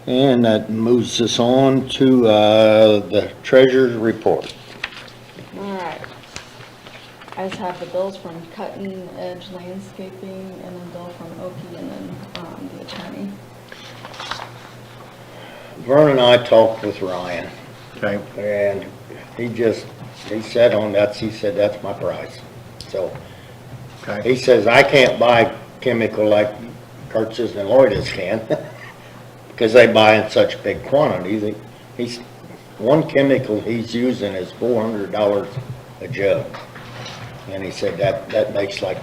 And that moves us on to the treasurer's report. All right. I just have the bills from Cutting Edge Landscaping and then bill from Oki and then the attorney. Vern and I talked with Ryan, Okay. and he said on that, he said, that's my price. So Okay. he says, I can't buy chemical like Kurtz's and Lloyd's can, because they buy in such big quantities. One chemical he's using is $400 a jug. And he said that makes like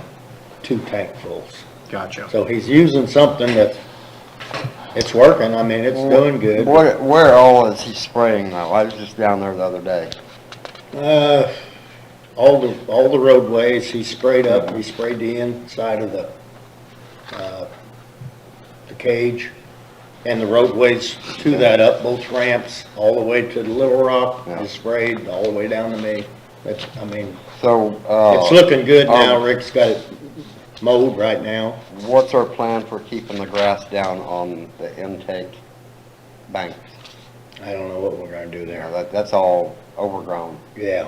2 tankfuls. Gotcha. So he's using something it's working. I mean, it's doing good. Where all is he spraying though? I was just down there the other day. All the roadways he sprayed up. He sprayed the inside of the cage, and the roadways to that up, both ramps, all the way to the Little Rock. Yeah. He sprayed all the way down to me. So, It's looking good now. Rick's got it mowed right now. what's our plan for keeping the grass down on the intake banks? I don't know what we're gonna do Yeah, there. that's all overgrown. Yeah.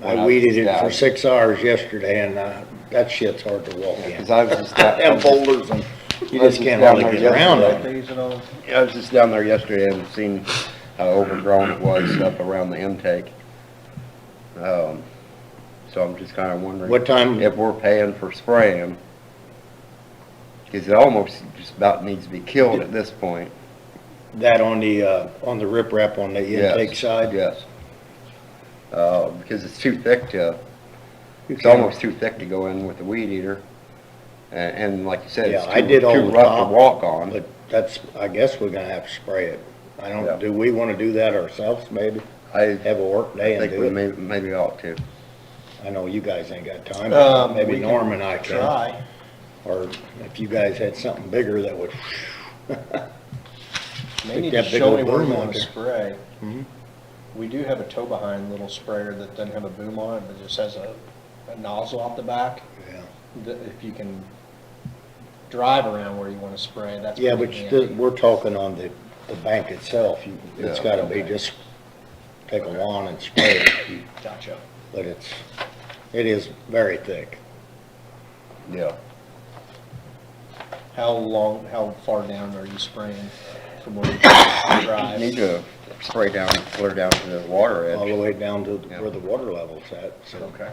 When I I weeded was it for down. 6 hours yesterday, and that shit's hard to walk in. Cause I was just Them boulders, and you I was just can't down hardly there get around yesterday. them. I was just down there yesterday and seen how overgrown it was up around the intake. So I'm just kinda wondering. What time? If we're paying for spraying, cause it almost just about needs to be killed at this point. That on the riprap on the intake Yes, side? Yes. Because it's too thick You it's can't- almost too thick to go in with the weed eater. And like you said, Yeah, it's I did all too the rough top, to walk on. But I guess we're gonna have to spray it. Yeah. Do we wanna do that ourselves, maybe? I Have a work day and think do we it? maybe ought to. I know you guys ain't got time, but maybe We can Norm and I can. Try. Or if you guys had something bigger that would, They need that to big show old me where boom you on want to there. spray. Mhm. We do have a tow behind little sprayer that doesn't have a boom on it, but just has a nozzle off the back. yeah. That if you can drive around where you want to spray, that's Yeah, pretty but handy. we're talking on the bank itself. It's Yeah. gotta be just take a lawn and spray it. Gotcha. But it is very thick. Yeah. How far down are you spraying from where you drive? Need to spray down, clear down to the water All the edge. way down to Yeah. where the water level's at, so Okay.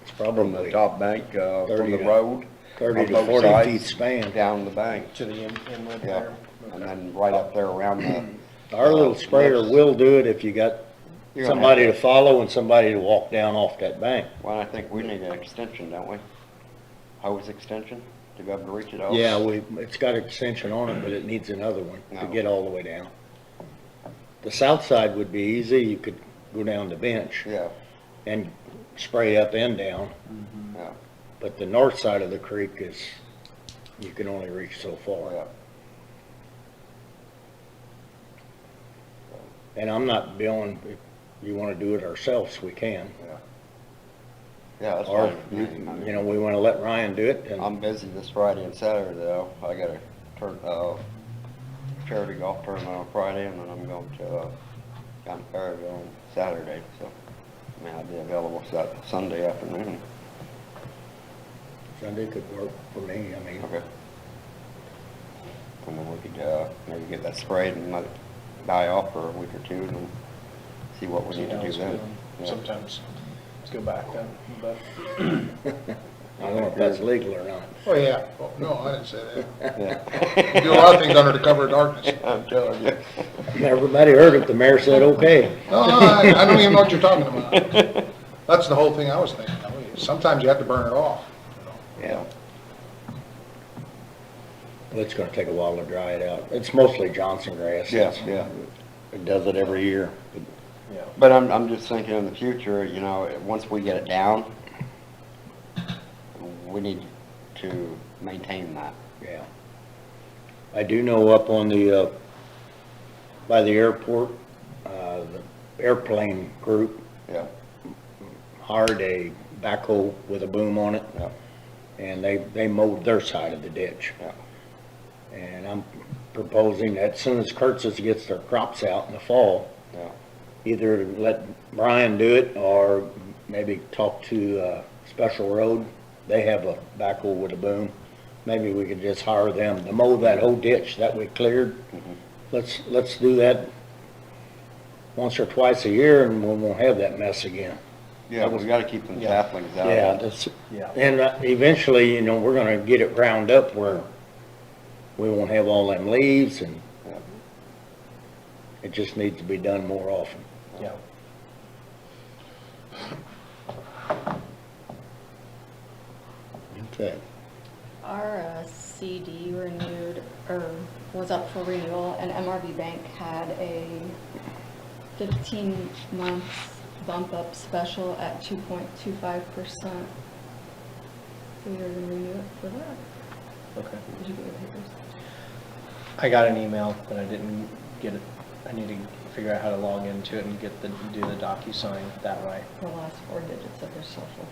it's From the probably top bank, 30 from the to- road. 30 on to both 40 sides, feet span. Down the bank. To the inlet Yeah. there? And Okay. then right up there around the. Our little sprayer lips. will do it if you got You're gonna somebody to have follow and somebody to walk down off that bank. Well, I think we need an extension, don't we? Hose extension to be able to reach it out? Yeah, it's got an extension on it, but it needs another one to No. get all the way down. The south side would be easy. You could go down the bench Yeah, and spray up and down. yeah, But the north side of the creek you can only reach so far. yeah. And I'm not billing, if you wanna do it ourselves, we can. Yeah, that's Or, fine. you know, we wanna let Ryan do it, and I'm busy this Friday and Saturday though. I got a charity golf tournament on Friday and then I'm going to, down to Perryville on Saturday, so. I mean, I'll be available Sunday afternoon. Sunday could work for me, I mean. Okay. And then we could, maybe get that sprayed and let it die off for a week or two and then see what we See need to how do it's then. feeling. Yeah. Sometimes, let's go back then, but. I don't know if that's legal or not. Oh, yeah. Oh, no, I didn't say that. Yeah. You do a lot of things under the cover of darkness. I'm telling you. Everybody heard it, the mayor said, okay. No, no, I don't even know what you're talking about. That's the whole thing I was thinking. Sometimes you have to burn it off. Yeah. It's gonna take a while to dry it out. It's mostly Johnson grass. Yeah, yeah. It does it every year. Yeah. But I'm just thinking in the future, you know, once we get it down, we need to maintain that. Yeah. I do know up on the, by the airport, the airplane group Yeah. hired a backhoe with a boom on it. Yeah. And they mowed their side of the ditch. Yeah. And proposing that as soon as Kurtz's gets their crops out in the fall, Yeah. either let Brian do it or maybe talk to Special Road. They have a backhoe with a boom. Maybe we could just hire them to mow that whole ditch that we cleared. Let's do that once or twice a year and we won't have that mess again. Yeah, we gotta keep them Yeah. saplings out. Yeah, that's, Yeah. and eventually, you know, we're gonna get it ground up where we won't have all them leaves and Yeah. it just needs to be done more often. Yeah. Okay. Our CD renewed, or was up for renewal, and MRB Bank had a 15 months bump up special at 2.25%. So we are gonna renew it for that. Okay. Did you get your papers? I got an email, but I didn't get it. I need to figure out how to log into it and do the DocuSign that way. The last 4 digits of their social.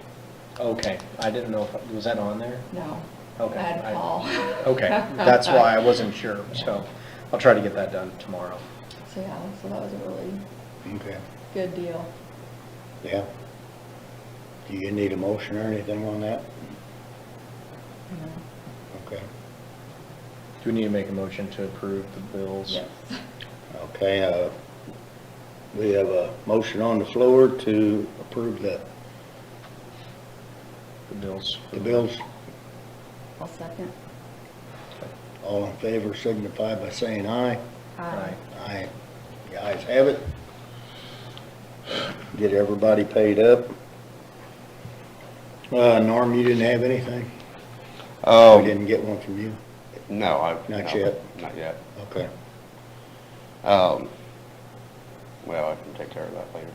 Okay, I didn't know if, was that on there? No. Okay. I had to call. Okay, that's why I wasn't sure, so I'll try to get that done tomorrow. So yeah, so that was a really Okay. good deal. Yeah. Do you need a motion or anything on that? Okay. Do we need to make a motion to approve the bills? Yes. Okay, we have a motion on the floor to approve the The bills. I'll second. All in favor signify by saying aye. Aye. Aye. The ayes have it. Get everybody paid up. Norm, you didn't have anything? We didn't get one from you? No, Not no, yet? Not yet. Okay. Well, I can take care of that later.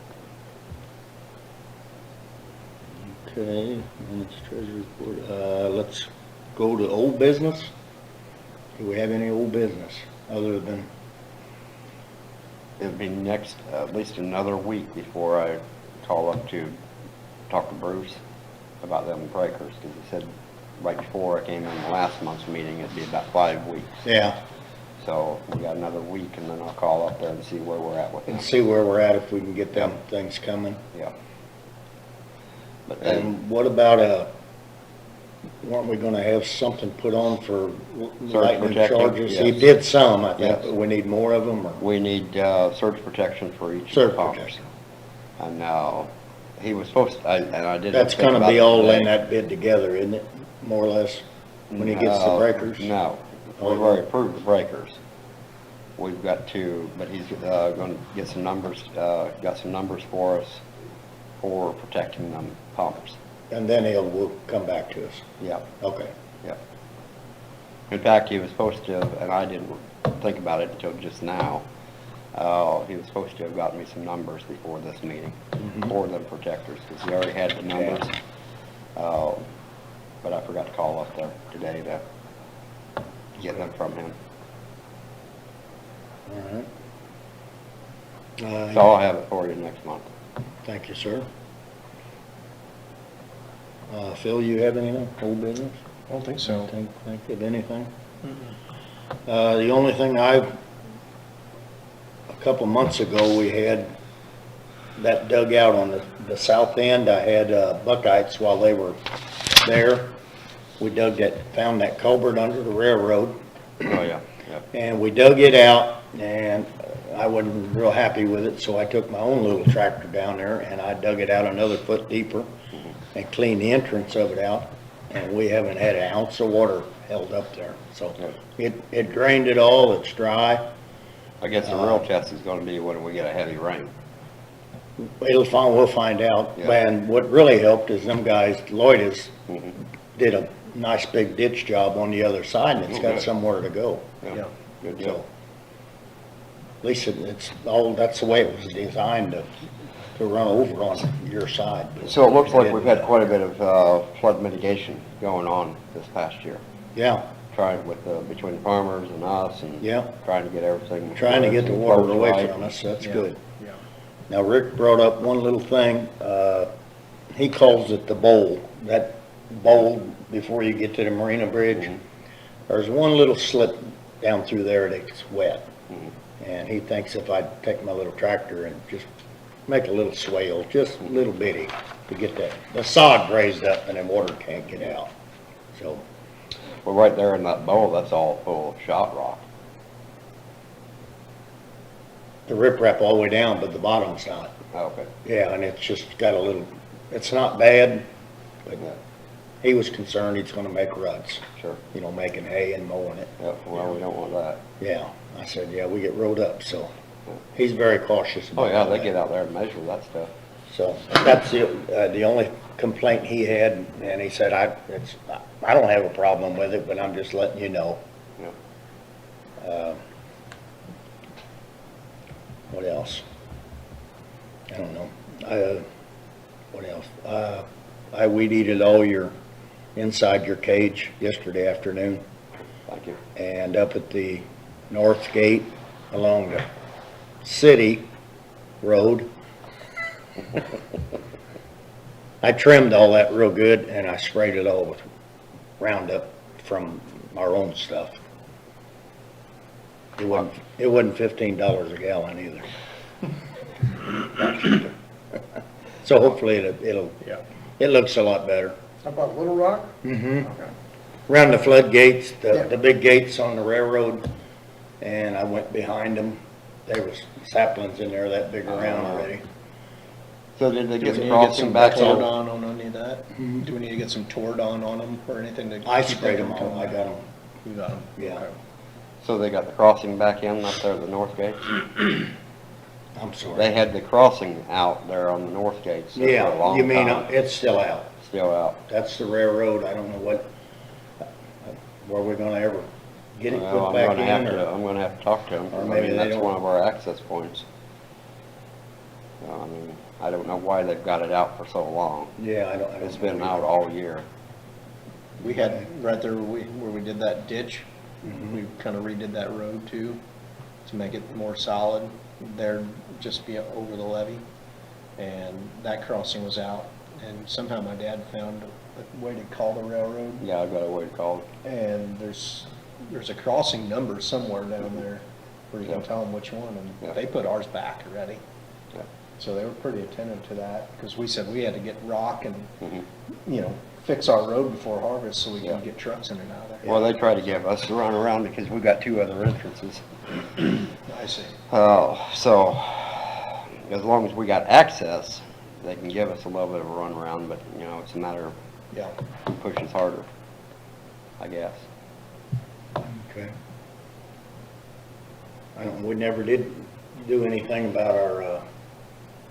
Okay, minutes, treasurer's report. Let's go to old business. Do we have any old business other than, It'll be next, at least another week before I call up to talk to Bruce about them breakers, because he said right before I came in last month's meeting, it'd be about 5 weeks. yeah, So we got another week, and then I'll call up there and see where we're at with them. and see where we're at if we can get them things coming. Yeah. But then, And what about, weren't we gonna have something put on for lightning protection, charges? He yes. did some, I think, Yes. but we need more of them, or? we need surge protection for each of Surge the pumps. protection. And he was supposed to, and I did. That's think gonna about be it all today. in that bid together, isn't it? More or less, when he gets the No, breakers? No, Oh, we've already approved the breakers. We've got to, but he's gonna get some numbers, got some numbers for us for protecting them pumps. And then will come back to us. Yeah, Okay. yeah. In fact, he was supposed to, and I didn't think about it until just now, he was supposed to have gotten me some numbers before this meeting for the protectors, because he already had the numbers. But I forgot to call up there today to get them from him. All right. So I'll have it for you next month. Thank you, sir. Phil, you have anything, old business? I don't think so. Think of anything? The only thing a couple months ago, we had that dugout on the south end. I had buckeyes while they were there. We found that culvert under the railroad, Oh, yeah, yeah. and we dug it out, and I wasn't real happy with it, so I took my own little tractor down there, and I dug it out another foot deeper and cleaned the entrance of it out, and we haven't had an ounce of water held up there. So it drained it all, it's dry. I guess the real test is gonna be when we get a heavy rain. We'll find out. Yeah. And what really helped is them guys, Lloyd's, Mhm. did a nice big ditch job on the other side, and it's Oh, got good. somewhere to go. Yeah. Good So, deal. at least it's all, that's the way it was designed to run over on your side. So it looks like we've had quite a bit of flood mitigation going on this past year. Yeah, Trying with, between farmers and us and Yeah. trying to get everything. trying to get the water closed away right. from us, that's Yeah. good. Yeah. Now, Rick brought up one little thing, he calls it the bowl, that bowl before you get to the Marina Bridge. Mhm. There's one little slip down through there, it gets wet. Mhm. And he thinks if I take my little tractor and just make a little swale, just a little bitty, to get the sod raised up and then water can't get out. So, Well, right there in that bowl, that's all full of shot rock. the riprap all the way down, but the bottom's not. Okay. Yeah, and it's just got a little, it's not bad, but Yeah, he was concerned he's gonna make ruts, sure. you know, making hay and mowing it. Yeah, well, we don't want that. Yeah, I said, yeah, we get rode up, so he's very cautious Oh, about yeah, all they that. get out there and measure that stuff. So that's the only complaint he had, and he said, I don't have a problem with it, but I'm just letting you know. Yeah. What else? I don't know. What else? I weed eated all your, inside your cage yesterday afternoon, Thank you. and up at the north gate along the city road. I trimmed all that real good, and I sprayed it all with Roundup from our own stuff. It wasn't $15 a gallon either. So hopefully Yeah. it looks a lot better. How about Little Rock? Mm-hmm. Okay. Around the floodgates, Yeah. the big gates on the railroad, and I went behind them. There was saplings in there that big around already. So did they Do we get need the to get crossing some back Tordon on? on any of that? Do we need to get some Tordon on them or anything to? I keep sprayed from them all, coming I back? got them, You got them? Yeah. So they got the crossing back in up there at the north gate? I'm sorry. They had the crossing out there on the north gate so for a Yeah, long you mean, time. it's still out. Still out. That's the railroad, I don't know where we're gonna ever get it Well, put back in, or, I'm gonna have to talk to them. or I maybe mean, they that's don't- one of our access points. I mean, I don't know why they've got it out for so long. yeah, I don't. It's been out all year. We had, right there where we did that ditch, Mhm. we kind of redid that road too, to make it more solid. There, just be over the levee, and that crossing was out, and somehow my dad found a way to call the railroad, Yeah, I've got a way to call it. and there's a crossing number somewhere down there where you can Yeah. tell them which one, Yeah. and they put ours back already. Yeah. So they were pretty attentive to that, because we said we had to get rock and, Mhm. you know, fix our road before harvest so we Yeah. can get trucks in and out of there. Well, they try to give us the runaround because we got two other entrances. I see. So, as long as we got access, they can give us a little bit of a runaround, but, you know, it's a matter of Yeah. who pushes harder, I guess. Okay. I don't, we never did do anything about our,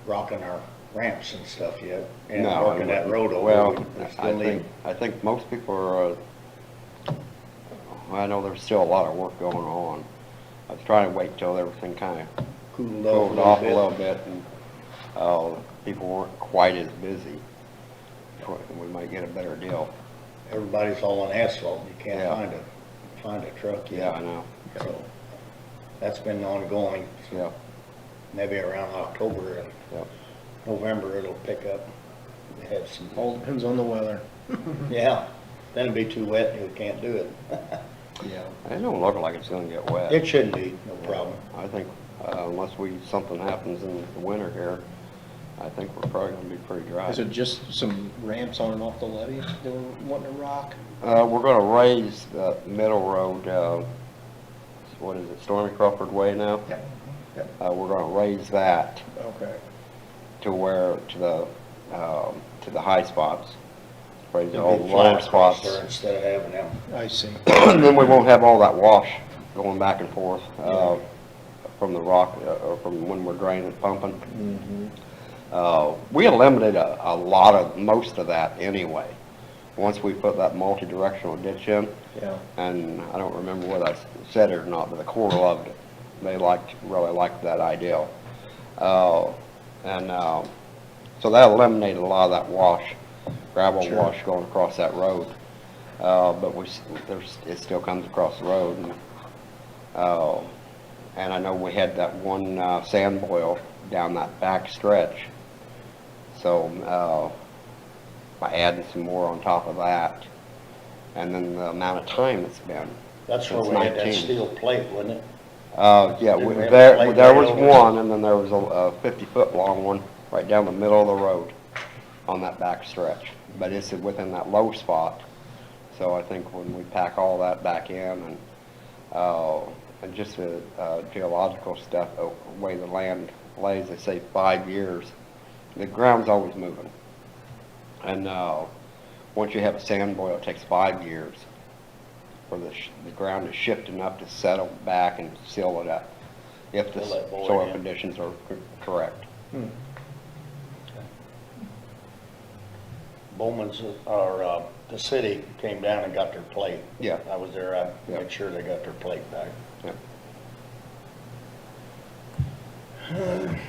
rocking our ramps and stuff yet, and No, working that road over. Well, We still need, I think most people are, I know there's still a lot of work going on. I was trying to wait till everything kind of cooled cooled off off a little bit and, people weren't quite as busy. We might get a better deal. Everybody's all on asphalt, you can't Yeah. find a truck yet. Yeah, I know. So, that's been ongoing, Yeah, maybe around October and yeah. November it'll pick up. They have some, All depends on the weather. yeah, then it'll be too wet and you can't do it. Yeah. It don't look like it's gonna get wet. It shouldn't be, no problem. I think, unless something happens in the winter here, I think we're probably gonna be pretty dry. Is it just some ramps on and off the levee they were wanting to rock? We're gonna raise the middle road, what is it, Stormy Crawford Way now? Yep. Yep. We're gonna raise that Okay. to where, to the high spots. Raise all It'll the be flat lower across spots. there instead of having them. I see. And then we won't have all that wash going back and forth, from the rock, or from when we're draining, pumping. Mm-hmm. We eliminated a lot of, most of that anyway, once we put that multi-directional ditch in. Yeah. And I don't remember whether I said it or not, but the Corps loved it. They really liked that idea. So that eliminated a lot of that wash, gravel Sure. wash going across that road. But it still comes across the road. And I know we had that one sand boil down that back stretch. So by adding some more on top of that, and then the amount of time it's been, That's where since we had that 19. steel plate, wasn't it? Yeah, Didn't we have a there plate there right was over one, and then there was a 50-foot long one right down the middle of the road on that back stretch. But it's within that low spot, so I think when we pack all that back in and just the geological stuff, the way the land lays, they say 5 years. The ground's always moving. And once you have a sand boil, it takes 5 years for the ground to shift enough to settle back and seal it up, if the Fill that void soil in. conditions are correct. Bowman's, or, the city came down and got their plate. Yeah. I was there, I Yeah. made sure they got their plate back. Yep.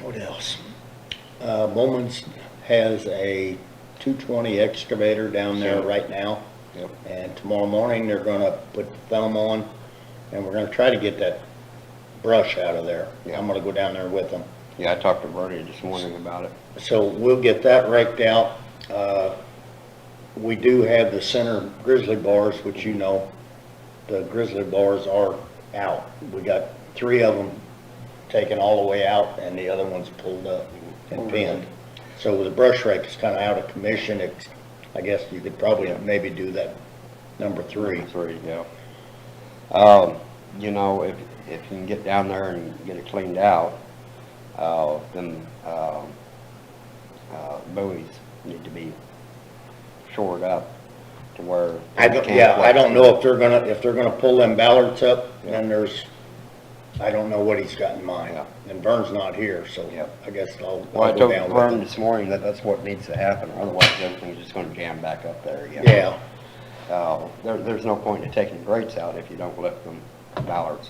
What else? Bowman's has a 220 excavator down there right now. Yep. And tomorrow morning, they're gonna put the thumb on, and we're gonna try to get that brush out of there. Yeah. I'm gonna go down there with them. Yeah, I talked to Bertie this morning about it. So we'll get that raked out. We do have the center grizzly bars, which you know, the grizzly bars are out. We got 3 of them taken all the way out, and the other one's pulled up and pinned. So the brush rake is kind of out of commission. I guess you could probably maybe do that number 3. 3, yeah. You know, if you can get down there and get it cleaned out, then buoys need to be shored up to where I they don't, can't yeah, I flex. don't know if they're gonna pull them ballards up, then I don't know what he's got in mind. Yeah. And Vern's not here, so Yeah. I guess I'll Well, I go told down with Vern him. this morning that that's what needs to happen, otherwise everything's just gonna jam back up there again. Yeah, There's no point in taking grates out if you don't lift them ballards.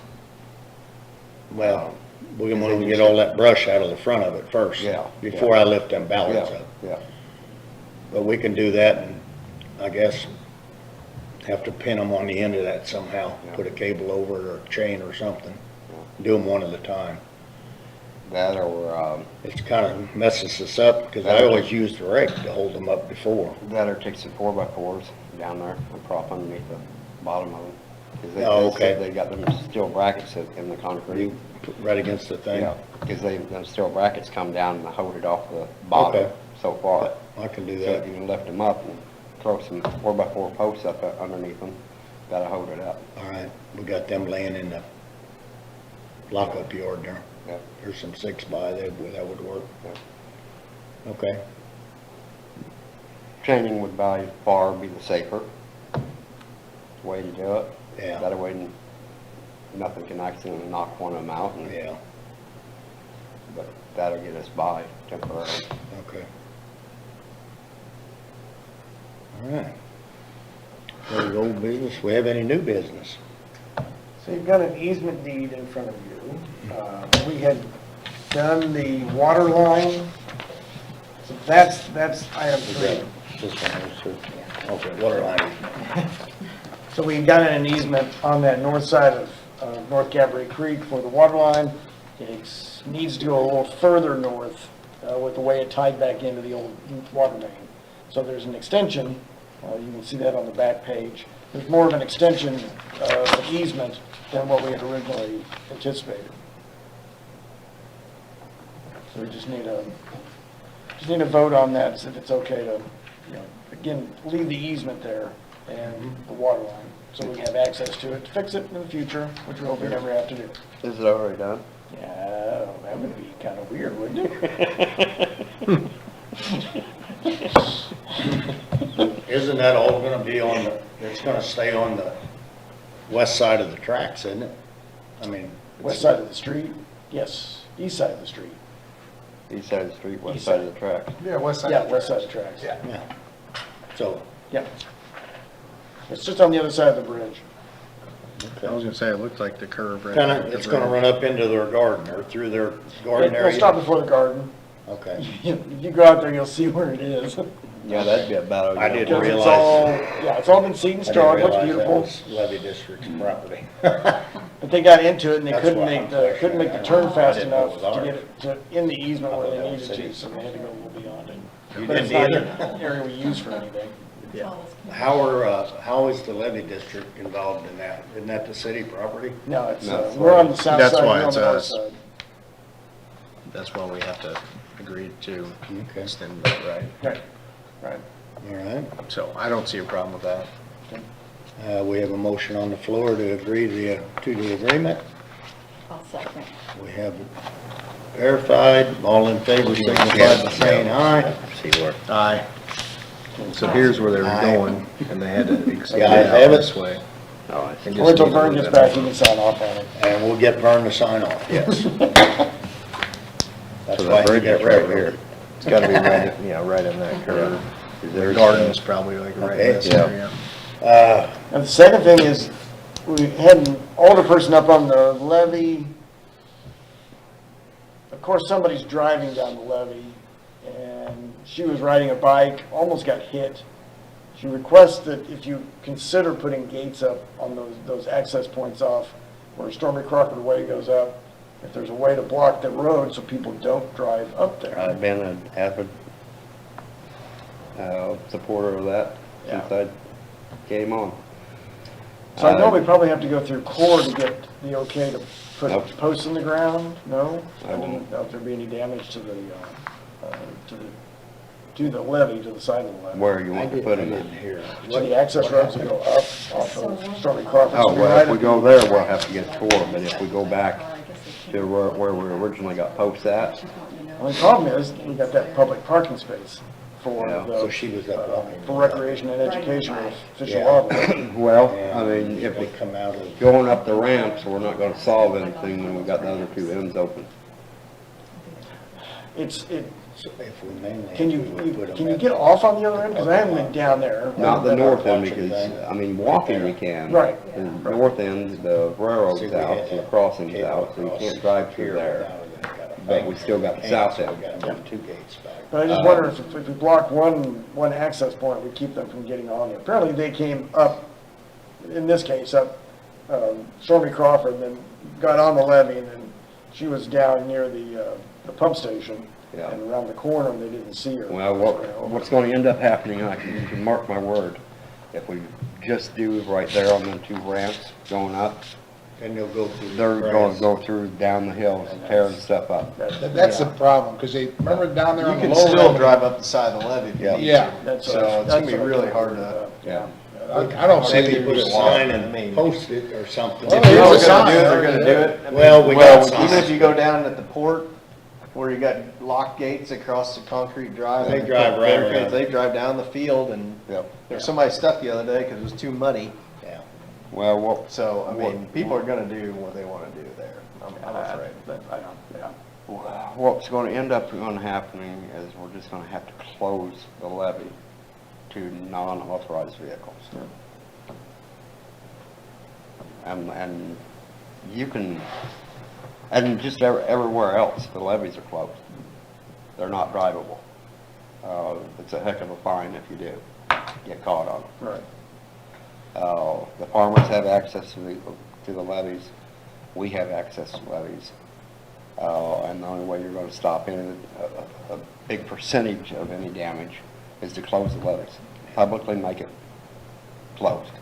well, we want to get all that brush out of the front of it first. Yeah, Before yeah. I lift them ballards Yeah, up. yeah. But we can do that, and I guess have to pin them on the end of that somehow. Yeah. Put a cable over it or a chain or something. Do them one at a time. That or, It's kind of messes us up, because I always used the rake to hold them up before. take some 4x4s down there and prop underneath the bottom of them. 'Cause Oh, okay. They got them steel brackets in the concrete. You put right against the thing. Yeah, because those steel brackets come down and hold it off the bottom Okay. so far. I can do So that. if you can lift them up and throw some 4x4 posts up underneath them, that'll hold it up. All right, we got them laying in the lockup yard there. Yeah. There's some 6x that would work. Yeah. Okay, Chaining would by far be the safer way to do it. yeah, That way nothing can accidentally knock one of them out, yeah, but that'll get us by temporarily. okay. All right. Any old business? We have any new business? So you've got an easement deed in front of you. We had done the water line, so that's item Is 3. that this one, those two? Okay, water line. So we got an easement on that north side of North Cabaret Creek for the water line. It needs to go a little further north with the way it tied back into the old water main. So there's an extension, you can see that on the back page. There's more of an extension of easement than what we had originally anticipated. So we just need a vote on that, if it's okay to, again, leave the easement there and the water line, so we have access to it to fix it in the future, which we hope we never have to do. Is it already done? Yeah, that would be kind of weird, wouldn't it? Isn't that all gonna be on it's gonna stay on the west side of the tracks, isn't it? I mean. West side of the street, yes, east side of the street. East side of the street, west East side side. of the track. Yeah, west side. Yeah, west side of the tracks. Yeah. Yeah. So, Yeah. It's just on the other side of the bridge. I was gonna say, it looked like the curve right kinda, there. it's gonna run up into their garden, or through their garden It'll area? stop before the garden. Okay. If you go out there, you'll see where it is. Yeah, that'd be a battle. I didn't Because it's realize- all, yeah, it's all been seed and I didn't straw, it looks realize that beautiful. was Levee District's property. But they got into it and they That's couldn't why make I'm the, couldn't make the turn I fast didn't know it enough was to ours. get it to, in the easement I where thought they that was needed to, cities. so they had to go a little beyond it. You But it's didn't not either? an area we use for anything. Yeah. all this. How is the levee district involved in that? Isn't that the city property? No, it's, No, it's we're on the south That's side, why we're on it's the north us. side. That's why we have to agree to Okay. extend that right. Right, right. All right. So I don't see a problem with that. We have a motion on the floor to agree to the agreement. I'll second. We have it verified. All in favor, signify by saying aye. See where, Aye. So here's where they were Aye. going, and they had to extend Yeah, I it have out it. this way. oh, I see. And Wait till just Vern leave gets it back, he alone. can sign off on it. And we'll get Vern to sign off, yes. That's So why the he bridge got is right railroaded. here. It's gotta be right, right in that curve. Is The there garden's probably like right in this Okay. area. And the second thing is, we had an older person up on the levee. Of course, somebody's driving down the levee, and she was riding a bike, almost got hit. She requests that if you consider putting gates up on those access points off where Stormy Crawford Way goes up, if there's a way to block the road so people don't drive up there. I've been an avid supporter of that since Yeah. I came on. So I know we probably have to go through core to get the okay to put Nope. posts in the ground, no? I I didn't know if there'd be any damage to the levee, to the side of the levee. Where you want to put them in. Here. To the access roads that go up off of Stormy Crawford. Oh, well, if we go there, we'll have to get a tour, but if we go back to where we originally got posts at, Well, the problem is, we got that public parking space for Yeah, So the, she was up walking. for recreation and education of Fish and Yeah. Wildlife. well, And I mean, if they we come out of, going up the ramps, we're not gonna solve anything when we got the other two ends open. If we mainly. can you, we would put 'em can you at- get off on the other end? Because I haven't been down there. Not the That north end, watching because, thing. I mean, walking you can. Right. The north end, the railroad's See, we out, had so the crossing's cable out, so you across can't drive through here there. without it. Got a But bank we still got the and south so end. we gotta move two gates back. But I just wonder if we block one access point, we keep them from getting on there. Apparently, they came up, in this case, up Stormy Crawford, and then got on the levee, and then she was down near the pump station, Yeah. and around the corner, and they didn't see her. Well, what's gonna end up happening, you can mark my word, if we just do right there on them two ramps going up, And they'll go through. they're the gonna grass. go through down the hills and tearing stuff up. That's the problem, because they, remember down there You on the can lower. still end? drive up the side of the levee if you Yeah. need Yeah. to. So it's gonna be really hard to. Yeah. I don't see Maybe it. put a Just walk, sign I mean. and post it or something. Well, If there's people a are gonna do it, sign. they're gonna do it. I mean, Well, we got Even if signs. you go down at the port, where you got lock gates across the concrete drive. They and drive put right barricades, around. They drive down the field, and Yep. there was somebody stuck the other day because it was too muddy. Yeah. Well, what, So, I mean, people are gonna do what they wanna do there, I'm afraid. I don't, yeah. what's gonna end up happening is we're just gonna have to close the levee to non-authorized vehicles. And you can, and just everywhere else, the levees are closed. They're not drivable. It's a heck of a fine if you do get caught on it. Right. The farmers have access to the levees. We have access to levees. And the only way you're gonna stop a big percentage of any damage is to close the levees. Publicly make it closed.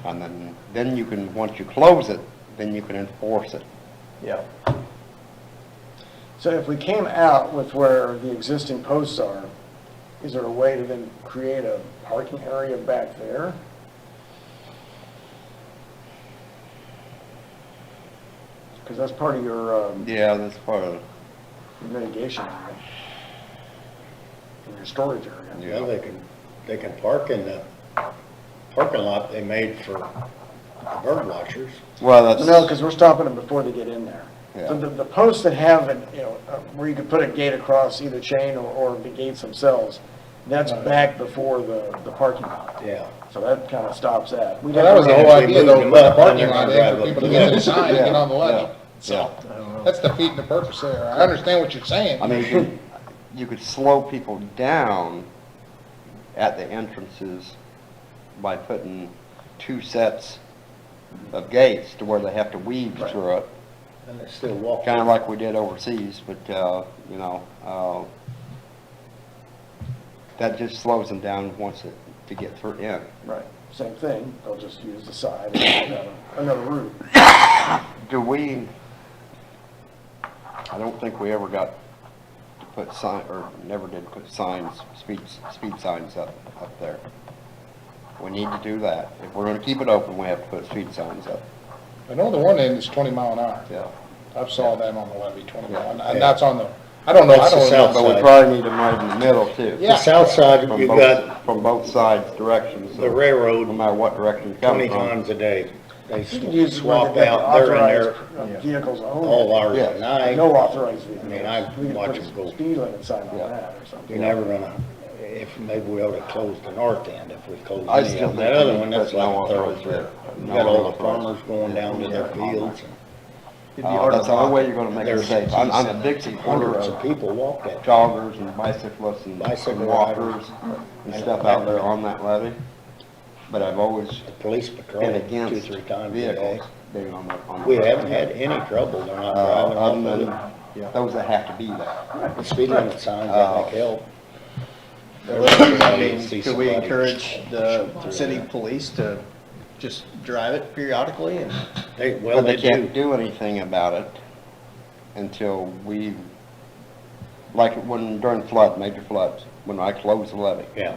And then you can, once you close it, then you can enforce it. Yeah. So if we came out with where the existing posts are, is there a way to then create a parking area back there? Because that's part of your Yeah, that's part of, mitigation area. In your storage area. Yeah, they can park in the parking lot they made for the bird watchers. well, that's. No, because we're stopping them before they get in there. Yeah. So the posts that have, where you could put a gate across either chain or the gates themselves, that's back before the parking lot. Yeah. So that kind of stops that. Well, that was the whole If we idea, moved though, them put a up, then parking they're lot gonna in drive for up people the to get hill. inside and get on the Yeah. levee. So, that's defeating the purpose there. I understand what you're saying. I mean, you could slow people down at the entrances by putting two sets of gates to where they have to weave through it, And they still walk. kind of like we did overseas, but, that just slows them down once it, to get through in. Right, same thing, they'll just use the side, and another route. Do we, I don't think we ever got to put sign, or never did put signs, speed signs up there. We need to do that. If we're gonna keep it open, we have to put speed signs up. I know the one end is 20 mile an hour. Yeah. I've saw them on the levee, 20 mile an hour, Yeah. and that's on the, I don't know, I That's the don't south know. But we probably need them right in the middle too. Yeah. The south side, From you both- got From both sides, directions. the No railroad, matter what direction you 20 come from. times a day. They You can use swap where they've out, got they're in there authorized vehicles only. all hours Yes. at night. No authorized vehicles. I mean, I We could watch put a them go. speed limit sign on Yeah. that or something. You're never gonna, if, maybe we ought to close the north end if we close I any still of them. think That we other need one, to that's put like no a authorized thoroughfare. vehicle. You No got all the authorized. farmers going down to their fields. That's the only way you're gonna make it There's safe. I'm a big supporter Hundreds of of people walk that. joggers and bicyclists and Bicycle walkers and riders. stuff out there on that levee. But I've always The police patrol been 2-3 against times a day. vehicles being on the. We haven't had any trouble, they're not driving off Other of than it. those that have to be there. The speed limit signs, I think, help. I mean, could we encourage the city police to just drive it periodically and? Well, But they they can't do. do anything about it until we, like when, during flood, major floods, when I close the levee. Yeah,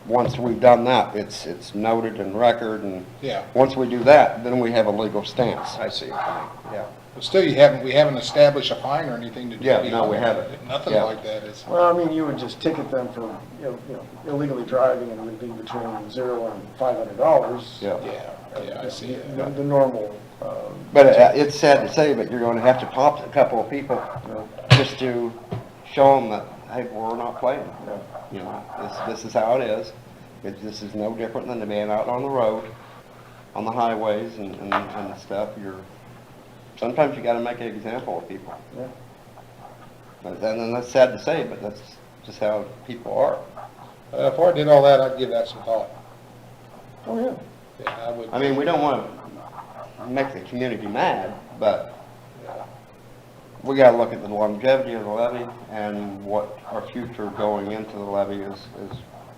Once we've done that, it's noted and record, and Yeah, once we do that, then we have a legal stance. I see, yeah. but still we haven't established a fine or anything to do. Yeah, no, we haven't. Nothing Yeah. like that is. Well, I mean, you would just ticket them for, you know, illegally driving, and it would be between $0 and $500. Yeah. Yeah, I see that. The normal, But it's sad to say, but you're gonna have to pop a couple of people just to show them that, hey, we're not playing. You know, this is how it is. This is no different than the being out on the road, on the highways and stuff. Sometimes you gotta make an example of people. Yeah. And then that's sad to say, but that's just how people are. If I did all that, I'd give that some thought. oh, yeah. Yeah, I would. I mean, we don't wanna make the community mad, but we gotta look at the longevity of the levee and what our future going into the levee is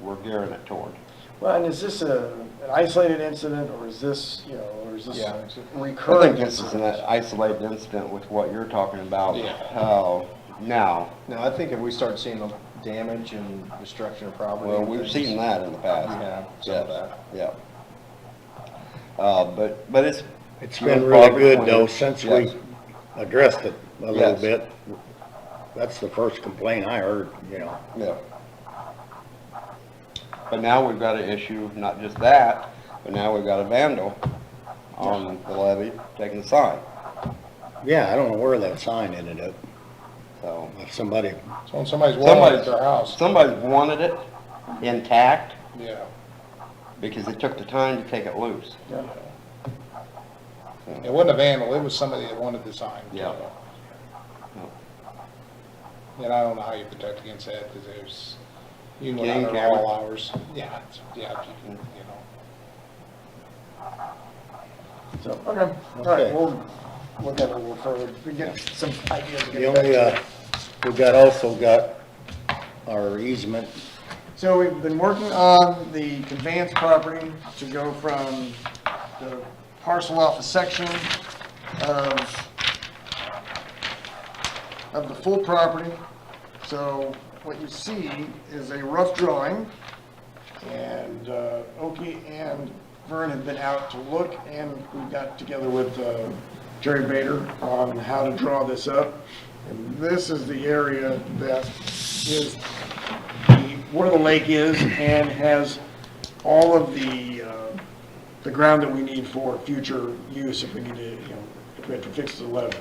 we're gearing it toward. Well, and is this an isolated incident, or is this, you know, or is this Yeah. a I recurring think this is an incident? isolated incident with what you're talking about. Yeah. Now, No, I think if we start seeing the damage and destruction of property. well, and we've things, seen that in the past. We have, some of Yes. that. Yeah. But it's. it's few and been really far good between. though, since we Yes. addressed it a little Yes. bit. That's the first complaint I heard, you know. Yeah. But now we've got an issue, not just that, but now we've got a vandal on the levee taking the sign. Yeah, I don't know where that sign ended up. So If somebody, So when somebody's walking at their house, somebody wanted it intact yeah. because they took the time to take it loose. Yeah. It wasn't a vandal, it was somebody that wanted the sign. Yeah. And I don't know how you protect against that, because there's, you can go Game down there all camera. hours. Yeah, yeah, if you can, you know. So, okay, all Okay. right, we'll look at it a little further. We get some ideas. to the get only, back to. also got our easement. So we've been working on the conveyance property to go from the parcel off a section of the full property. So what you see is a rough drawing, and Oki and Vern have been out to look, and we got together with Jerry Bader on how to draw this up. And this is the area that is where the lake is, and has all of the ground that we need for future use if we need to, you know, if we have to fix the levee.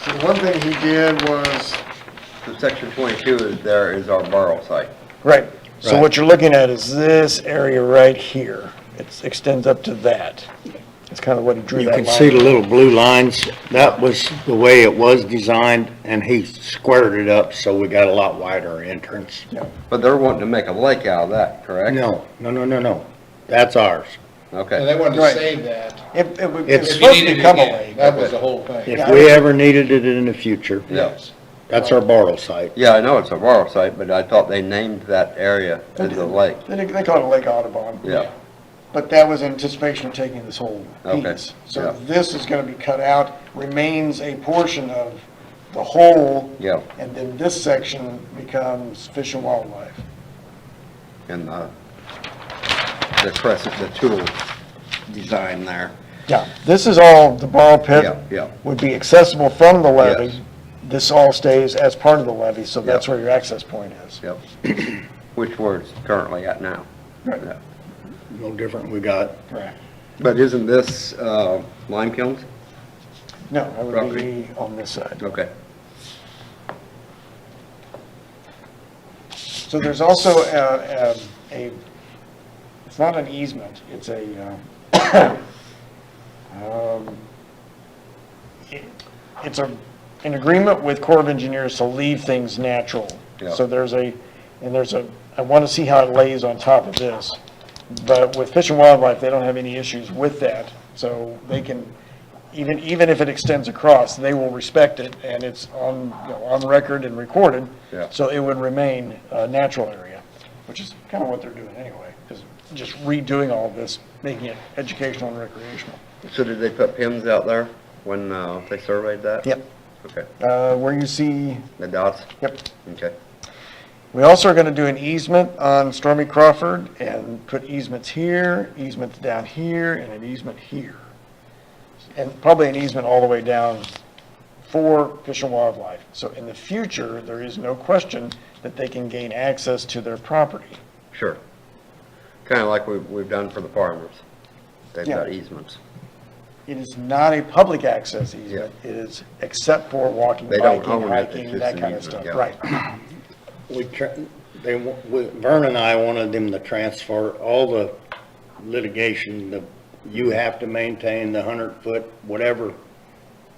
So the one thing he did was. So section 22 is our borrow site. Right. So Right. what you're looking at is this area right here. It extends up to that. That's kind of what he drew You that can line. see the little blue lines. That was the way it was designed, and he squared it up so we got a lot wider entrance. But they're wanting to make a lake out of that, correct? No. That's ours. And Okay. they wanted to Right. save that. It was It's- If you supposed to needed it become a again, lake. that was the whole thing. If we ever needed it in the future, Yeah. Yes. That's our borrow site. Yeah, I know it's a borrow site, but I thought they named that area as a lake. They call it Lake Audubon. Yeah. But that was in anticipation of taking this whole Okay, piece. So yeah. this is gonna be cut out, remains a portion of the whole. Yeah. And then this section becomes Fish and Wildlife. And the crescent, the tool design there. Yeah, this is all, the borrow pit Yeah, yeah. would be accessible from the levee. Yes. This all stays as part of the levee, so that's Yeah. where your access point is. Yep. Which we're currently at now. Right. Yeah. No different, we got, Correct. But isn't this lime kilns? No, that would Property. be on this side. Okay. So there's also it's not an easement, it's it's an agreement with Corps of Engineers to leave things natural. Yeah. So I want to see how it lays on top of this. But with Fish and Wildlife, they don't have any issues with that. So they can, even if it extends across, they will respect it, and it's on record and recorded. Yeah. So it would remain a natural area, which is kind of what they're doing anyway, is just redoing all of this, making it educational and recreational. So did they put pins out there when they surveyed that? Yep. Okay. Where you see, The dots? yep. Okay. We also are going to do an easement on Stormy Crawford and put easements here, easements down here, and an easement here. And probably an easement all the way down for Fish and Wildlife. So in the future, there is no question that they can gain access to their property. Sure. Kind of like we've done for the farmers. They've Yeah. got easements. It is not a public access easement. It is except for walking, They don't biking, own it, it's hiking, just that an kind of easement, stuff. yeah. Right. Vern and I wanted them to transfer all the litigation, you have to maintain the 100-foot, whatever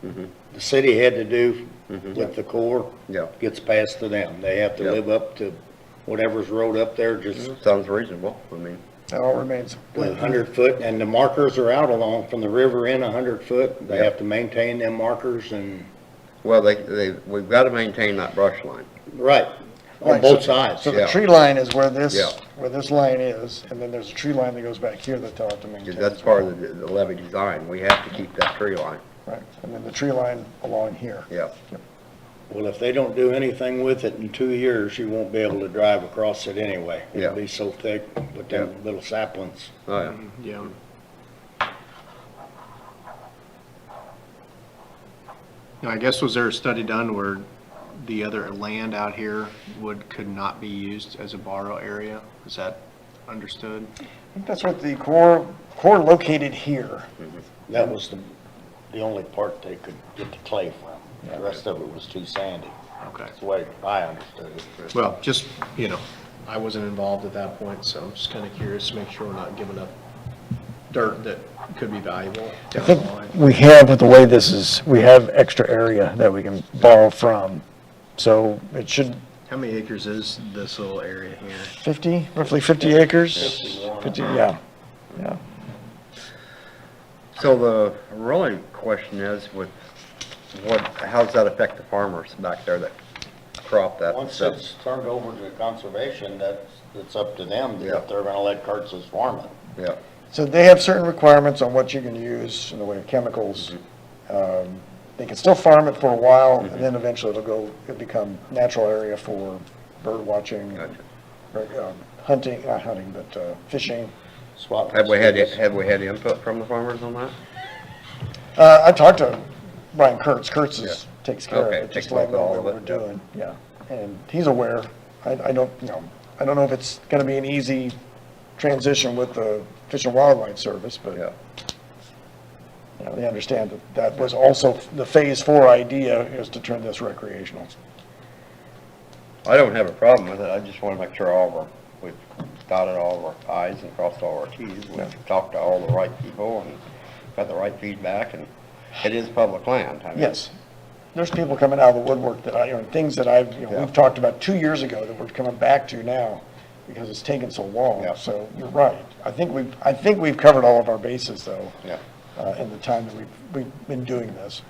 the city had to do with the Corps, Yeah. gets passed to them. They have to Yep. live up to whatever's wrote up there, just Sounds reasonable. I mean, That all remains. the 100-foot, and the markers are out along from the river in 100-foot. They Yep. have to maintain them markers and, well, we've got to maintain that brush line. right, on Right, both so- sides. So the Yeah. tree line is where Yeah. this line is, and then there's a tree line that goes back here that they'll have to maintain. Because that's as well. part of the levee design. We have to keep that tree line. Right, and then the tree line along here. Yeah. Well, if they don't do anything with it in 2 years, you won't be able to drive across it anyway. Yeah. It'll be so thick with them little saplings. Oh, yeah. Yeah. Now, I guess was there a study done where the other land out here could not be used as a borrow area? Is that understood? I think that's what the Corps located here. That was the only part they could get the clay from. The rest of it was too sandy. Okay. That's the way I understood it. Well, just, I wasn't involved at that point, so I'm just kind of curious to make sure we're not giving up dirt that could be valuable I down think the line. we have, with the way this is, we have extra area that we can borrow from. So it should, How many acres is this little area here? roughly 50 acres? 50, yeah, yeah. So the really question is how does that affect the farmers back there that crop that Once stuff? it's turned over to conservation, it's up to them Yeah. if they're gonna let Kurtz's farm it. Yeah. So they have certain requirements on what you can use in the way of chemicals. They can still farm it for a while, and then eventually it'll become natural area for bird watching, Gotcha. hunting, not hunting, but fishing. Swap. Have we had input from the farmers on that? I talked to Brian Kurtz. Kurtz takes care of Okay, it, just takes to let him know all what of we're it, doing, yeah. And he's aware. I don't know if it's gonna be an easy transition with the Fish and Wildlife Service, but Yeah. they understand that was also the Phase 4 idea, is to turn this recreational. I don't have a problem with it. I just want to make sure we've dotted all of our i's and crossed all our t's. We've talked to all the right people and got the right feedback, and it is public land. I mean, Yes. There's people coming out of the woodwork that things that Yeah. we've talked about 2 years ago that we're coming back to now because it's taken so long. Yeah. So you're right. I think we've covered all of our bases though, Yeah. in the time that we've been doing this.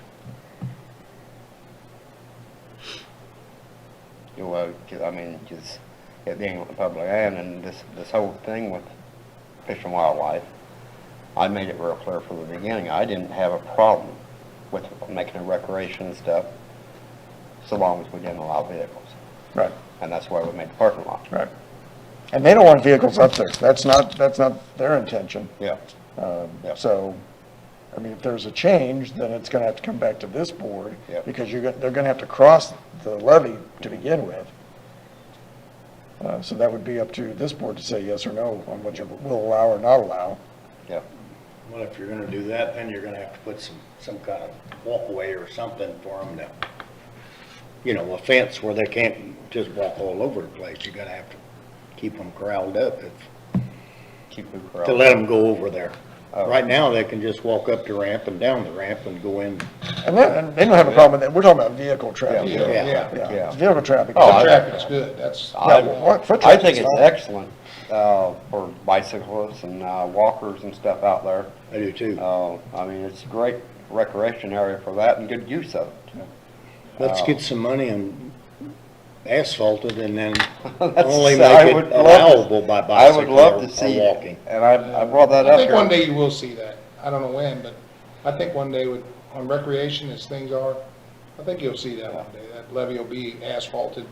Well, 'cause, I mean, just it being on public land and this whole thing with Fish and Wildlife, I made it real clear from the beginning, I didn't have a problem with making a recreation stuff, so long as we didn't allow vehicles. Right, And that's why we made the parking lot. right. And they don't want vehicles up there. That's not their intention. Yeah. Yeah. So, I mean, if there's a change, then it's gonna have to come back to this board. Yep. Because they're gonna have to cross the levee to begin with. So that would be up to this board to say yes or no on what you will allow or not allow. Yeah. Well, if you're gonna do that, then you're gonna have to put some kind of walkway or something for them to, you know, a fence where they can't just walk all over the place. You're gonna have to keep them corralled up Keep it to correct. let them go over there. Oh. Right now, they can just walk up the ramp and down the ramp and go in. And they don't have a problem with that. We're talking about vehicle traffic. Yeah. Yeah. Vehicle traffic. Oh, Foot traffic's good, that's, Foot I traffic's think it's fine. excellent, for bicyclists and, walkers and stuff out there. I do too. I mean, it's a great recreation area for that and good use of it. Let's get some money and asphalted and then That's- only I make would it love allowable by I bicycle would love or to see, walking. and I brought that I up think here. one day you will see that. I don't know when, but I think one day on recreation as things are, I think you'll see that one day. That levee will be asphalted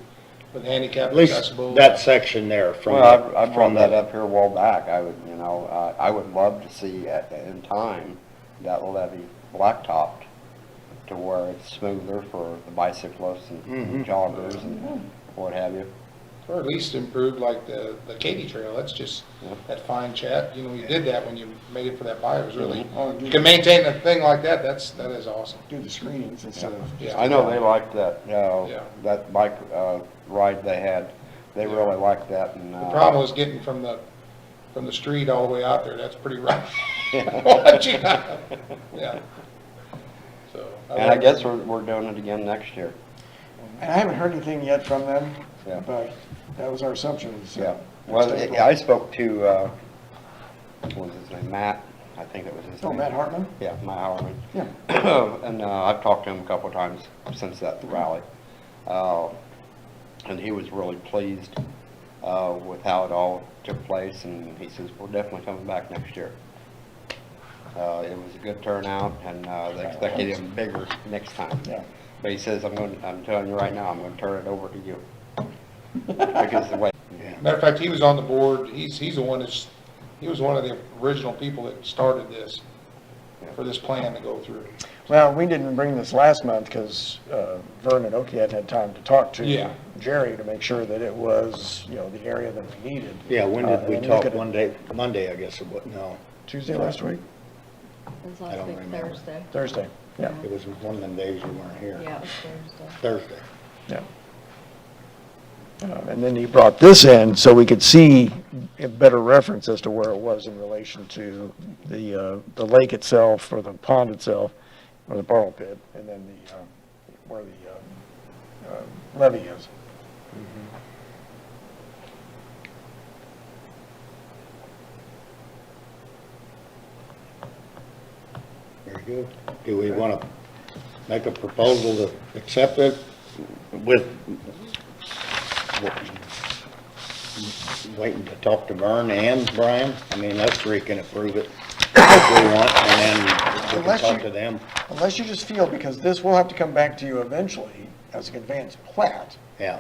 with handicap At least accessible. that section there from. Well, I brought from that the- up here a while back. I would, I would love to see in time that levee blacktopped to where it's smoother for the bicyclists and joggers and what have you. Or at least improved like the Katy Trail. That's just that fine chat. You know, you did that when you made it for that buyer. It was really, you can maintain a thing like that. That is awesome. Do the screenings instead of. Yeah. I know they liked that, Yeah. that bike, ride they had. They really liked that and, The problem was getting from the street all the way out there. That's pretty rough. Yeah. So. and I guess we're doing it again next year. And I haven't heard anything yet from them, Yeah. but that was our assumption. So Yeah, well, I spoke to, what was his name, Matt, I think it was his name. Oh, Matt Hartman? Yeah, Matt Hartman. Yeah. And, I've talked to him a couple of times since that rally. And he was really pleased, with how it all took place, and he says, we're definitely coming back next year. It was a good turnout, and, they expected him bigger next time. Yeah. But he says, I'm telling you right now, I'm gonna turn it over to you. Because the way, Matter of fact, he was on the board. He was one of the original people that started this, for this plan to go through. Well, we didn't bring this last month because Vern and Oki hadn't had time to talk to Yeah. Jerry to make sure that it was, the area that we needed. Yeah, when did we and talk? look at it. One day, Monday, I guess it was, no, Tuesday last week? It was I last don't week, remember. Thursday. Thursday, yeah, it was one of them days you weren't here. Yeah, it was Thursday. Thursday. yeah. And then he brought this in so we could see a better reference as to where it was in relation to the lake itself or the pond itself or the borrow pit, and then where the levee is. Very good. Do we want to make a proposal to accept it with, waiting to talk to Vern and Brian? I mean, us three can approve it if we want, and then we can Unless talk you- to them. Unless you just feel, because this will have to come back to you eventually as a conveyance plat Yeah.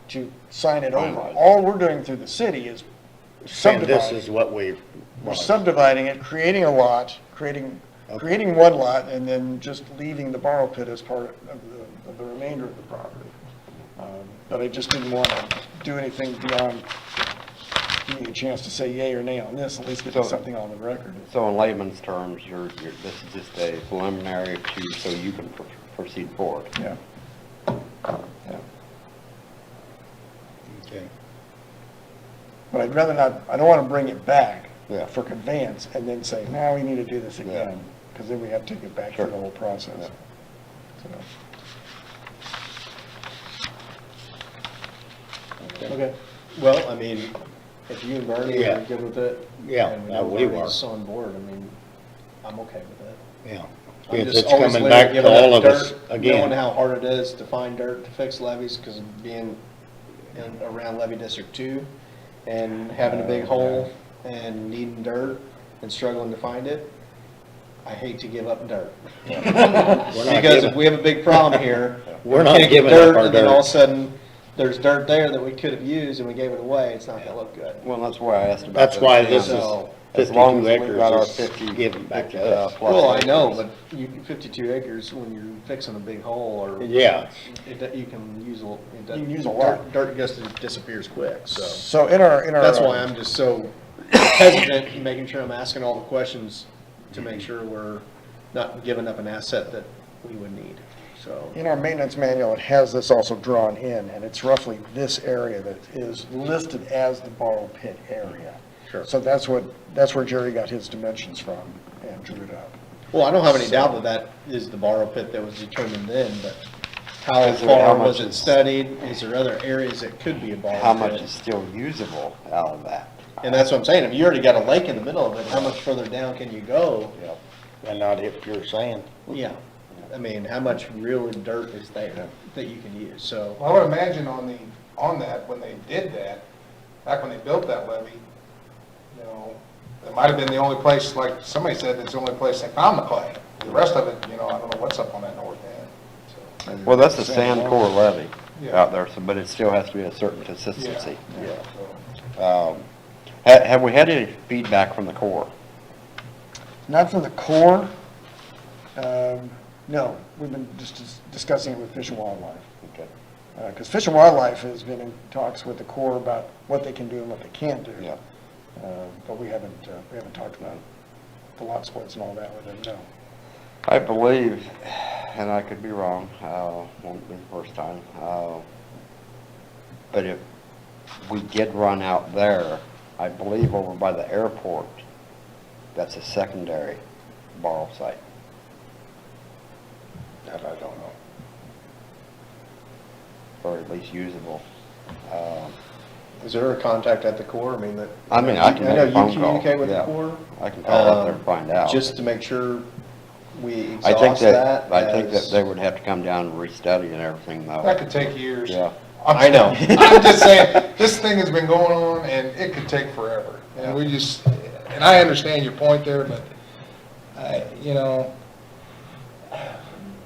to sign it over. Finalize. All we're doing through the city is Saying this subdividing. is what we We're want. subdividing it, creating a lot, creating one lot, and then just leaving the borrow pit as part of the remainder of the property. But I just didn't want to do anything beyond giving you a chance to say yay or nay on this, at least get So- something on the record. so in layman's terms, this is just a preliminary so you can proceed forward. Yeah. Yeah. Okay. But I'd rather not, I don't want to bring it back Yeah. for conveyance and then say, now we need to do this Yeah. again, because then we have to take it back Sure. through the whole process. Yeah. So, Okay, well, I mean, if you and Bernie Yeah. are good with it. Yeah, and yeah, we Bernie's on board, I mean, I'm okay with that. Yeah. I'm Because just it's always coming leery back to giving up all of us dirt, again. Knowing how hard it is to find dirt to fix levees, because being around Levee District 2 and having a big hole and needing dirt and struggling to find it, I hate to give up dirt. We're not Because if giving- we have a big problem here, We're we not can't get giving up dirt, our and then dirt. all of a sudden, there's dirt there that we could have used and we gave it away, it's not gonna look good. Well, that's why I asked about. That's those why cans. this is So, As long 52 as we got our acres is 50, given back to 50, us. plus Well, I know, acres. but 52 acres, when you're fixing a big hole or. Yeah, You can use a, You can use a lot. Dirt just disappears quick, so. So in our. That's why I'm just so hesitant in making sure I'm asking all the questions to make sure we're not giving up an asset that we would need, so. In our maintenance manual, it has this also drawn in, and it's roughly this area that is listed as the borrow pit area. Sure. So that's where Jerry got his dimensions from and drew it up. Well, I don't have any doubt that that is the borrow pit that was determined then, but how Is there- how far much was it is- studied? Is there other areas that could be a borrow pit? How much is still usable out of that? And that's what I'm saying, if you already got a lake in the middle of it, how much further down can you go? Yep. and not hit pure sand. Yeah, I mean, how much real dirt is there that you can use, so. Well, I would imagine on that, when they did that, back when they built that levee, you know, it might have been the only place, like somebody said, it's the only place they found the clay. The rest of it, you know, I don't know what's up on that north end, so. Well, that's a sand core levee Yeah. out there, so, but it still has to be a certain consistency. Yeah, so. Have we had any feedback from the Corps? Not from the Corps. No, we've been just discussing it with Fish and Wildlife. Okay. Because Fish and Wildlife has been in talks with the Corps about what they can do and what they can't do. Yeah. But we haven't talked about the lot splits and all that with them, no. I believe, and I could be wrong, won't be the first time, but if we did run out there, I believe over by the airport, that's a secondary borrow site. That I don't know. Or at least usable. Is there a contact at the Corps? I mean, that. I mean, I can know make a you phone call. communicate with the Yeah. Corps? I can call up there and find out. Just to make sure we I think exhaust that. I think that as- they would have to come down and restudy and everything though. That could take years. Yeah. I know. I'm just saying, this thing has been going on and it could take forever. And we just, and I understand your point there, but you know,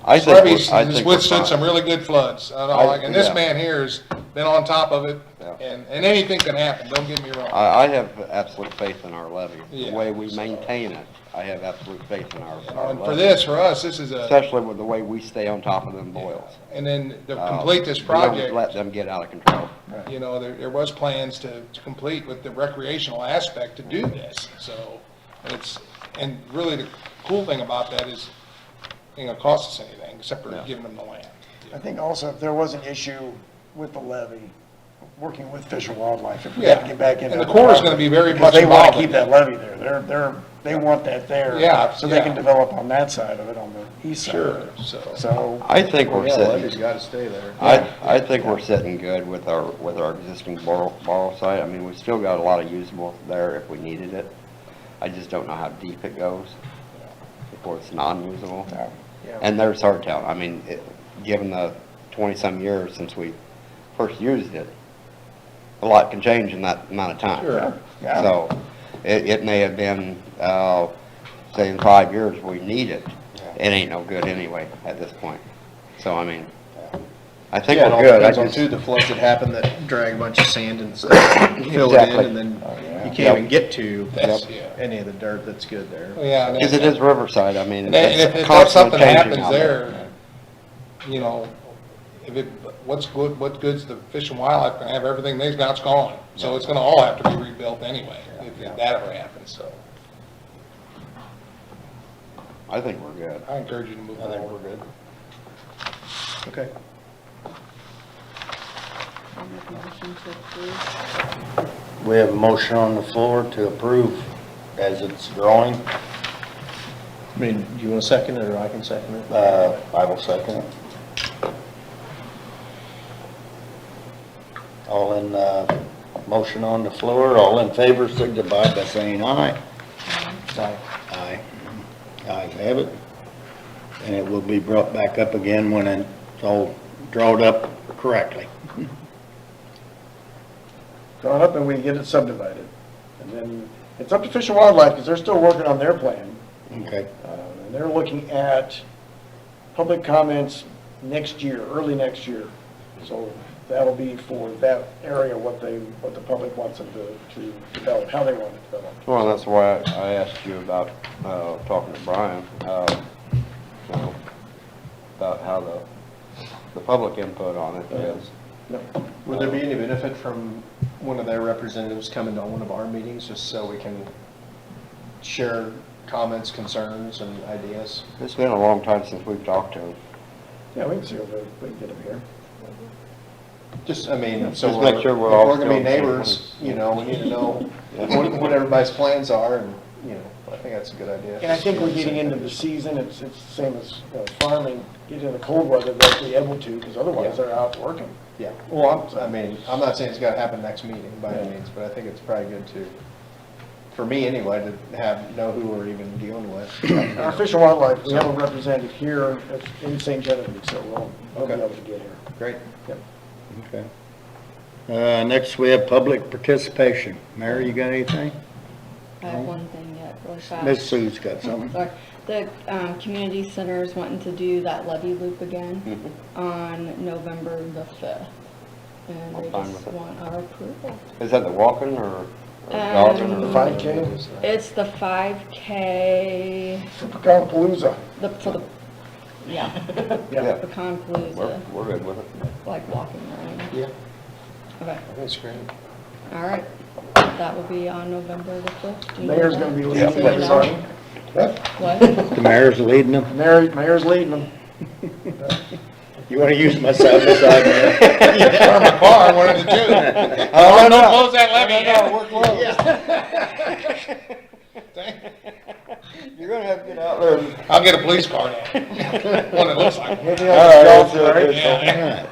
I think Levee's I has think we're withstood fine. some really good floods. I know, like, and this Yeah. man here has been on top of it, Yeah. and anything can happen, don't get me wrong. I have absolute faith in our levee. Yeah. The way we maintain it, I have absolute faith in our And for levee. this, for us, this is a, Especially with the way we stay on top of them boils. and then to complete this We don't project, let them get out of control. you know, there was plans to complete with the recreational aspect to do this, so it's, and really the cool thing about that is, it ain't gonna cost us anything, except for Yeah. giving them the land. I think also if there was an issue with the levee, working with Fish and Wildlife, if we Yeah. had to get back into. And the Corps is gonna be very because much they want involved to in keep that levee there. They want that there. Yeah, So they yeah. can develop on that side of it, on the east side. Sure, so. So, I think we're Yeah, sitting, levee's gotta stay there. I think we're sitting good with our existing borrow site. I mean, we still got a lot of usable there if we needed it. I just don't know how deep it goes before it's non-usable. yeah. And there's Hardtown. I mean, given the 20-some years since we first used it, a lot can change in that amount of time. Sure. Yeah. So it may have been, say in 5 years we need it. It ain't no good anyway at this point. So, I mean, I think Yeah, it we're all good. depends I on just- too, the floods that happened that drag a bunch of sand and stuff, and fill it Exactly. in, and then yeah. you can't even get to That's, yeah. any of the dirt that's good there. Yeah, and Because it is Riverside, I mean, And it's if constantly that's something changing happens out there, you know, if it, what's good's the Fish and Wildlife gonna have everything, now it's gone. So it's gonna all have to be rebuilt anyway, if that ever happens, so. I think we're good. I encourage you to move forward. good. Okay. I'll make a motion to approve. We have a motion on the floor to approve as it's drawing. I mean, do you want to second it, or I can second it? I will second it. All in, motion on the floor, all in favor, signify by saying aye. Aye. Aye. Ayes have it. And it will be brought back up again when it's all drawn up correctly. drawn up and we get it subdivided. And then it's up to Fish and Wildlife because they're still working on their plan. Okay, And they're looking at public comments next year, early next year. So that'll be for that area, what the public wants them to develop, how they want to develop. Well, that's why I asked you about, talking to Brian, you know, about how the public input on it is. No. Would there be any benefit from one of their representatives coming to one of our meetings, just so we can share comments, concerns, and ideas? It's been a long time since we've talked to him. Yeah, we can see if we can get them here. Just, I mean, so Just make sure we're all if we're gonna be still- neighbors, you know, we need to know what everybody's plans are, and, you know, I think that's a good idea. And I think we're getting into the season, it's the same as farming, get in the cold weather, they'll be able to, because otherwise they're out working. Yeah, well, I'm not saying it's gotta happen next meeting by any means, but I think it's probably good to, for me anyway, to know who we're even dealing with. Our Fish and Wildlife, we have a representative here in St. Genevieve, so we'll be Okay. able to get here. Great. Yep. okay. Next, we have public participation. Mary, you got anything? I have one thing yet, really fast. Miss Sue's got something. Sorry. The community center is wanting to do that levee loop again on November the 5th. And I'm they fine just with it. want our approval. Is that the walking or jogging or? 5K? It's the 5K, Palooza. for the, yeah, Yeah, Pecan Palooza, we're good with it. like walking around. Yeah, Okay, I think it's great. all right. That will be on November the 5th. Do you know Mayor's that? gonna be So leading you know. everybody. What? The mayor's leading them. Mayor's leading them. You want to use my side by side, man? Put in the car, one of the two. Oh, Don't close that levee yet. we're closed. You're gonna have to get out there. I'll get a police car now. One that looks like one. He'll be All on the right, golf that's cart. it. Yeah,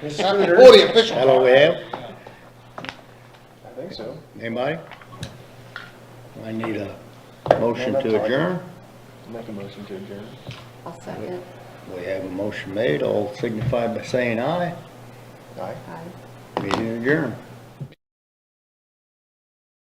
His official. scooter. Oh, the official. That's all we have? I think so. Anybody? I need a motion to adjourn. Make a motion to adjourn. I'll second. We have a motion made. All signify by saying aye. Aye. Aye. Meeting adjourned.